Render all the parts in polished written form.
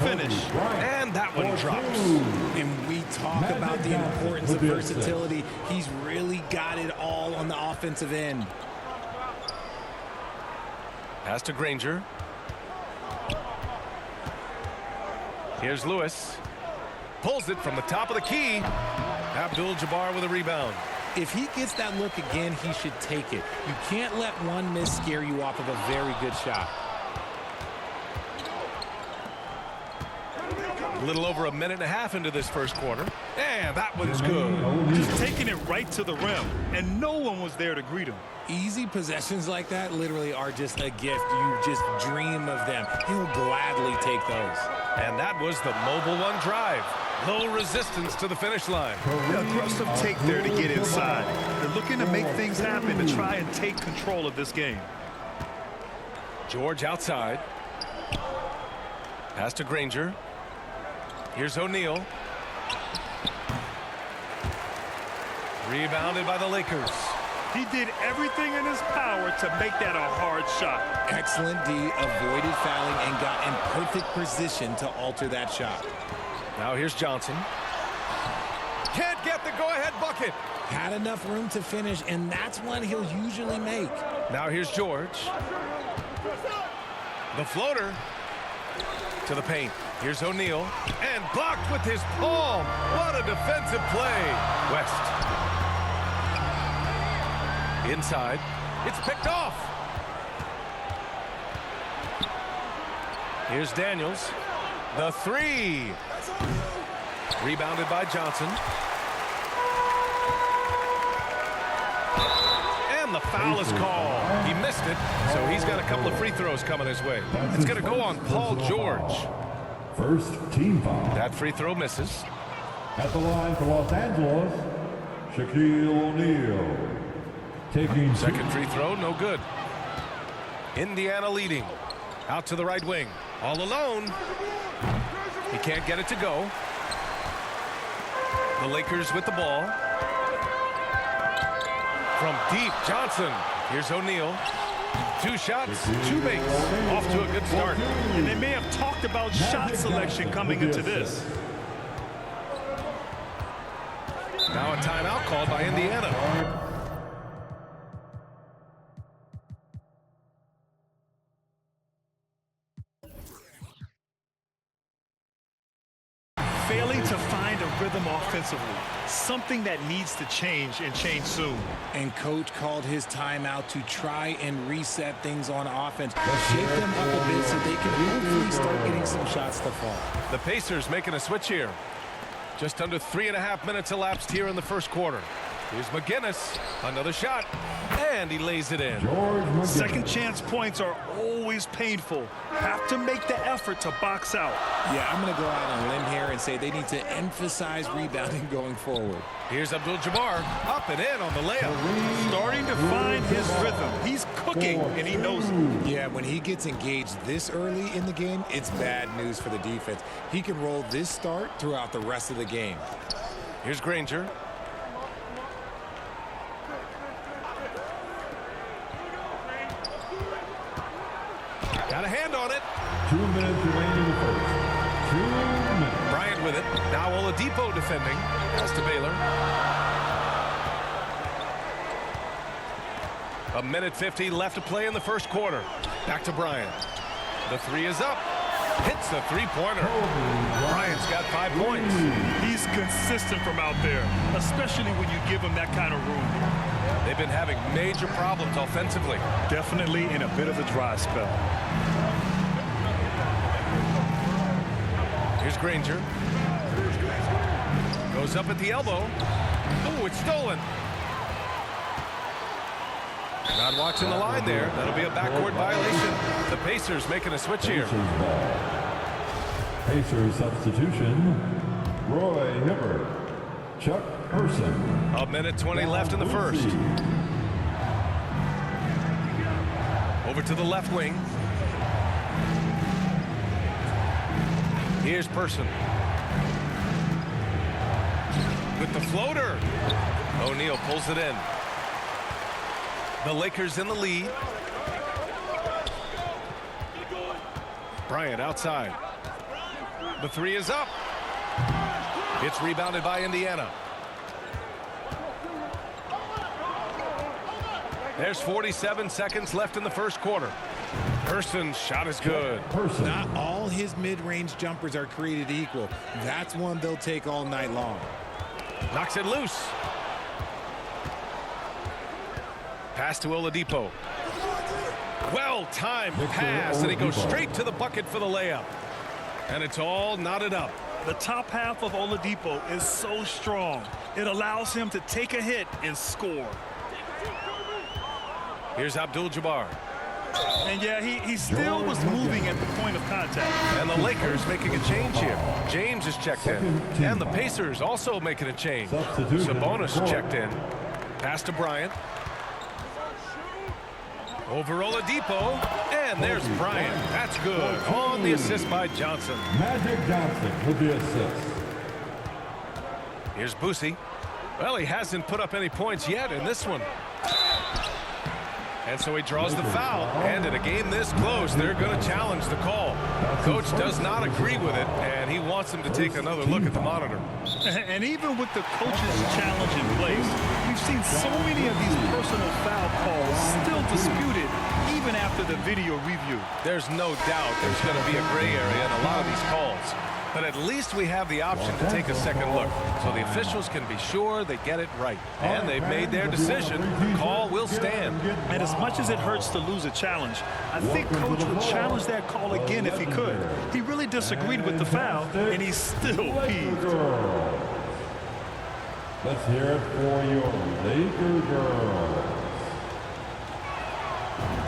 finish. And that one drops. And we talk about the importance of versatility. He's really got it all on the offensive end. Pass to Granger. Here's Lewis. Pulls it from the top of the key. Abdul-Jabbar with a rebound. If he gets that look again, he should take it. You can't let one miss scare you off of a very good shot. A little over a minute and a half into this first quarter. And that one's good. Just taking it right to the rim, and no one was there to greet him. Easy possessions like that literally are just a gift. You just dream of them. He'll gladly take those. And that was the mobile one drive. Low resistance to the finish line. Aggressive take there to get inside. They're looking to make things happen to try and take control of this game. George outside. Pass to Granger. Here's O'Neal. Rebounded by the Lakers. He did everything in his power to make that a hard shot. Excellent D, avoided fouling and got in perfect position to alter that shot. Now here's Johnson. Can't get the go-ahead bucket. Had enough room to finish, and that's one he'll usually make. Now here's George. The floater to the paint. Here's O'Neal. And blocked with his palm. What a defensive play. West. Inside. It's picked off. Here's Daniels. The three. Rebounded by Johnson. And the foul is called. He missed it, so he's got a couple of free throws coming his way. It's going to go on Paul George. First team foul. That free throw misses. At the line for Los Angeles, Shaquille O'Neal. Taking second free throw, no good. Indiana leading. Out to the right wing. All alone. He can't get it to go. The Lakers with the ball. From deep, Johnson. Here's O'Neal. Two shots, two makes. Off to a good start. And they may have talked about shot selection coming into this. Now a timeout called by Indiana. Failing to find a rhythm offensively. Something that needs to change and change soon. And coach called his timeout to try and reset things on offense. Shake them up a bit so they can hopefully start getting some shots to fall. The Pacers making a switch here. Just under 3.5 minutes elapsed here in the first quarter. Here's McGinnis. Another shot. And he lays it in. Second chance points are always painful. Have to make the effort to box out. Yeah, I'm going to go out on a limb here and say they need to emphasize rebounding going forward. Here's Abdul-Jabbar. Up and in on the layup. Starting to find his rhythm. He's cooking, and he knows it. Yeah, when he gets engaged this early in the game, it's bad news for the defense. He can roll this start throughout the rest of the game. Here's Granger. Got a hand on it. 2 minutes remaining in the first. 2 minutes. Bryant with it. Now Oladipo defending. Pass to Baylor. A minute 50 left to play in the first quarter. Back to Bryant. The three is up. Hits the three-pointer. Bryant's got 5 points. He's consistent from out there, especially when you give him that kind of room. They've been having major problems offensively. Definitely in a bit of a dry spell. Here's Granger. Goes up at the elbow. Oh, it's stolen. Not watching the line there. That'll be a backcourt violation. The Pacers making a switch here. Pacers substitution. Roy Hibbert. Chuck Person. A minute 20 left in the first. Over to the left wing. Here's Person. With the floater. O'Neal pulls it in. The Lakers in the lead. Bryant outside. The three is up. It's rebounded by Indiana. There's 47 seconds left in the first quarter. Person's shot is good. Not all his mid-range jumpers are created equal. That's one they'll take all night long. Knocks it loose. Pass to Oladipo. Well-timed pass, and he goes straight to the bucket for the layup. And it's all knotted up. The top half of Oladipo is so strong. It allows him to take a hit and score. Here's Abdul-Jabbar. And yeah, he still was moving at the point of contact. And the Lakers making a change here. James is checked in. And the Pacers also making a change. Sabonis checked in. Pass to Bryant. Over Oladipo. And there's Bryant. That's good. On the assist by Johnson. Magic Johnson with the assist. Here's Boosie. Well, he hasn't put up any points yet in this one. And so he draws the foul. And in a game this close, they're going to challenge the call. Coach does not agree with it, and he wants him to take another look at the monitor. And even with the coach's challenge in place, we've seen so many of these personal foul calls still disputed even after the video review. There's no doubt there's going to be a gray area in a lot of these calls. But at least we have the option to take a second look, so the officials can be sure they get it right. And they've made their decision. The call will stand. And as much as it hurts to lose a challenge, I think Coach would challenge that call again if he could. He really disagreed with the foul, and he's still peeved. Let's hear it for your Laker girls.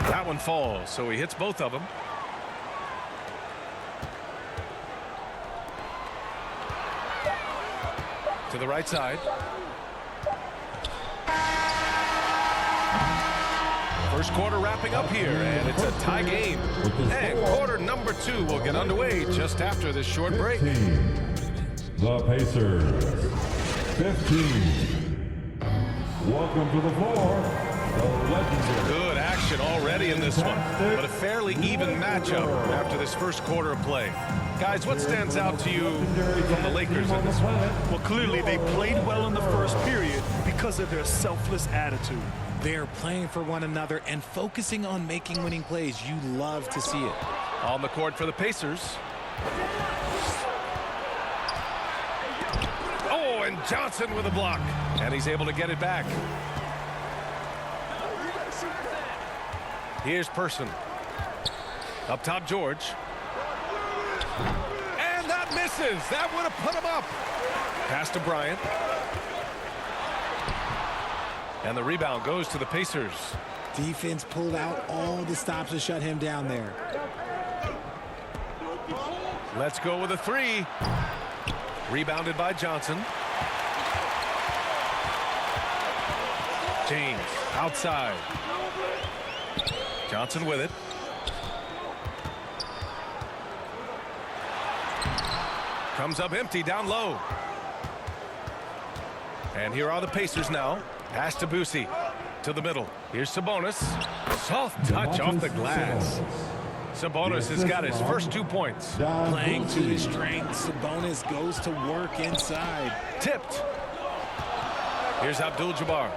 That one falls, so he hits both of them. To the right side. First quarter wrapping up here, and it's a tie game. And quarter number 2 will get underway just after this short break. 15, the Pacers. 15. Welcome to the floor, the legendary. Good action already in this one, but a fairly even matchup after this first quarter of play. Guys, what stands out to you from the Lakers in this one? Well, clearly they played well in the first period because of their selfless attitude. They're playing for one another and focusing on making winning plays. You love to see it. On the court for the Pacers. Oh, and Johnson with a block. And he's able to get it back. Here's Person. Up top, George. And that misses. That would have put him up. Pass to Bryant. And the rebound goes to the Pacers. Defense pulled out all the stops to shut him down there. Let's go with a three. Rebounded by Johnson. James outside. Johnson with it. Comes up empty down low. And here are the Pacers now. Pass to Boosie. To the middle. Here's Sabonis. Soft touch off the glass. Sabonis has got his first 2 points. Playing to his strength, Sabonis goes to work inside. Tipped. Here's Abdul-Jabbar.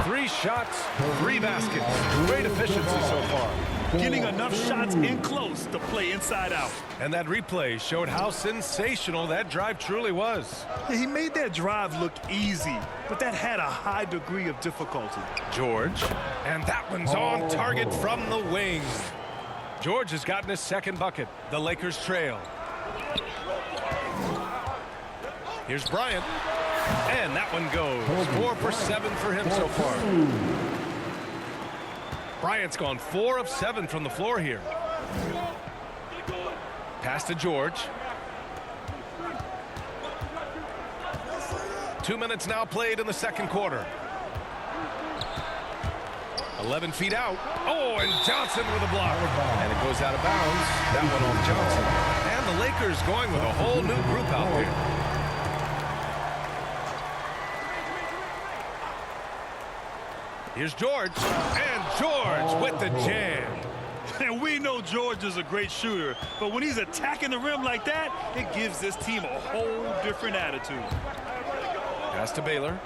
Three shots, 3 baskets. Great efficiency so far. Getting enough shots in close to play inside out. And that replay showed how sensational that drive truly was. He made that drive look easy, but that had a high degree of difficulty. George, and that one's on target from the wing. George has gotten his second bucket. The Lakers trail. Here's Bryant, and that one goes. 4 for 7 for him so far. Bryant's gone 4 of 7 from the floor here. Pass to George. 2 minutes now played in the second quarter. 11 feet out. Oh, and Johnson with a block. And it goes out of bounds. That one off Johnson. And the Lakers going with a whole new group out there. Here's George. And George with the jam. And we know George is a great shooter, but when he's attacking the rim like that, it gives this team a whole different attitude. Pass to Baylor.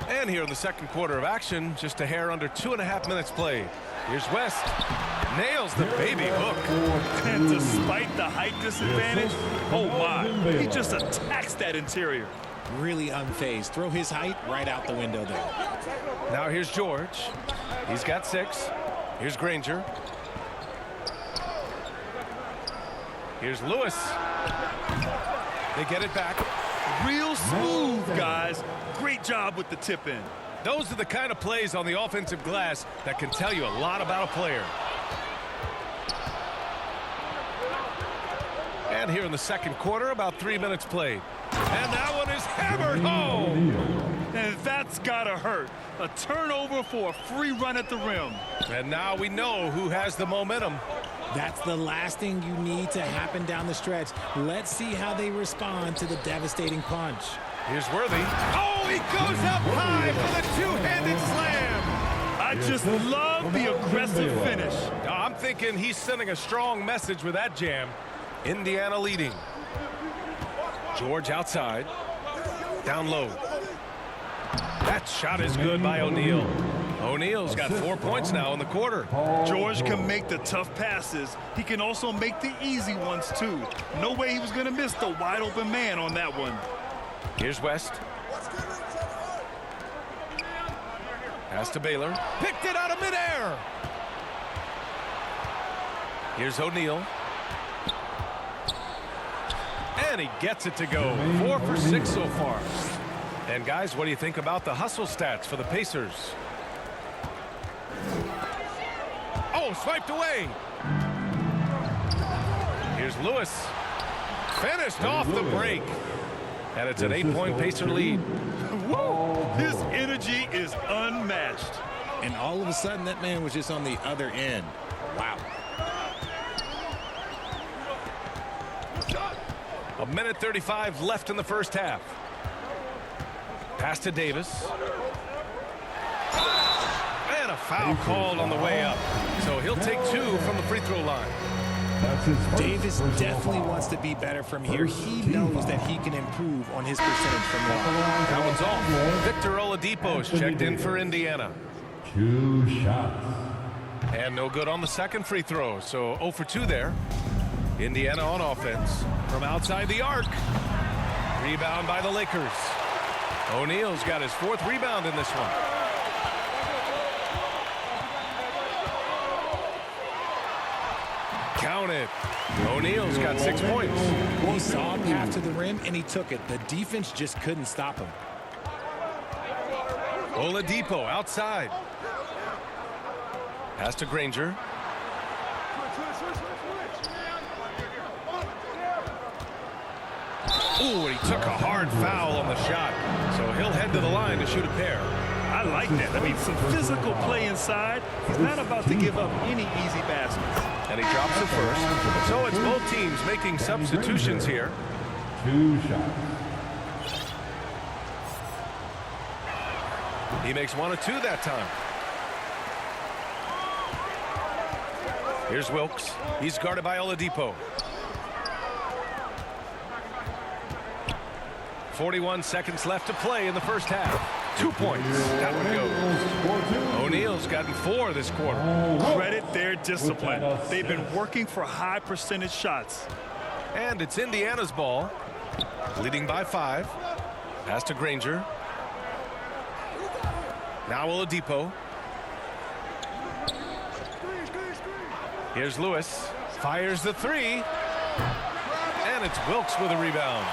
And here in the second quarter of action, just a hair under 2.5 minutes played. Here's West. Nails the baby hook. And despite the height disadvantage, oh my, he just attacks that interior. Really unfazed. Throw his height right out the window there. Now here's George. He's got 6. Here's Granger. Here's Lewis. They get it back. Real smooth, guys. Great job with the tip in. Those are the kind of plays on the offensive glass that can tell you a lot about a player. And here in the second quarter, about 3 minutes played. And that one is hammered home. And that's gotta hurt. A turnover for a free run at the rim. And now we know who has the momentum. That's the last thing you need to happen down the stretch. Let's see how they respond to the devastating punch. Here's Worthy. Oh, he goes up high for the two-handed slam. I just love the aggressive finish. I'm thinking he's sending a strong message with that jam. Indiana leading. George outside. Down low. That shot is good by O'Neal. O'Neal's got 4 points now in the quarter. George can make the tough passes. He can also make the easy ones, too. No way he was going to miss the wide-open man on that one. Here's West. Pass to Baylor. Picked it out of midair. Here's O'Neal. And he gets it to go. 4 for 6 so far. And guys, what do you think about the hustle stats for the Pacers? Oh, swiped away. Here's Lewis. Finished off the break. And it's an 8-point Pacer lead. Woo! His energy is unmatched. And all of a sudden, that man was just on the other end. Wow. 1:35 left in the first half. Pass to Davis. And a foul called on the way up. So he'll take 2 from the free throw line. Davis definitely wants to be better from here. He knows that he can improve on his percentage from line. That one's off. Victor Oladipo's checked in for Indiana. 2 shots. And no good on the second free throw. So 0 for 2 there. Indiana on offense from outside the arc. Rebound by the Lakers. O'Neal's got his 4th rebound in this one. Count it. O'Neal's got 6 points. He saw a path to the rim, and he took it. The defense just couldn't stop him. Oladipo outside. Pass to Granger. Ooh, and he took a hard foul on the shot. So he'll head to the line to shoot a pair. I like that. I mean, some physical play inside. He's not about to give up any easy baskets. And he drops it first. So it's both teams making substitutions here. 2 shots. He makes 1 of 2 that time. Here's Wilkes. He's guarded by Oladipo. 41 seconds left to play in the first half. 2 points. That one goes. O'Neal's gotten 4 this quarter. Credit their discipline. They've been working for high percentage shots. And it's Indiana's ball. Leading by 5. Pass to Granger. Now Oladipo. Here's Lewis. Fires the 3. And it's Wilkes with a rebound.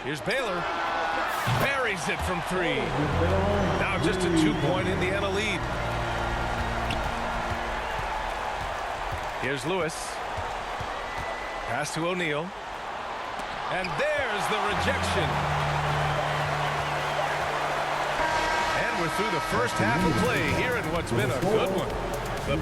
Here's Baylor. Buries it from 3. Now just a 2-point Indiana lead. Here's Lewis. Pass to O'Neal. And there's the rejection. And we're through the first half of play here in what's been a good one. The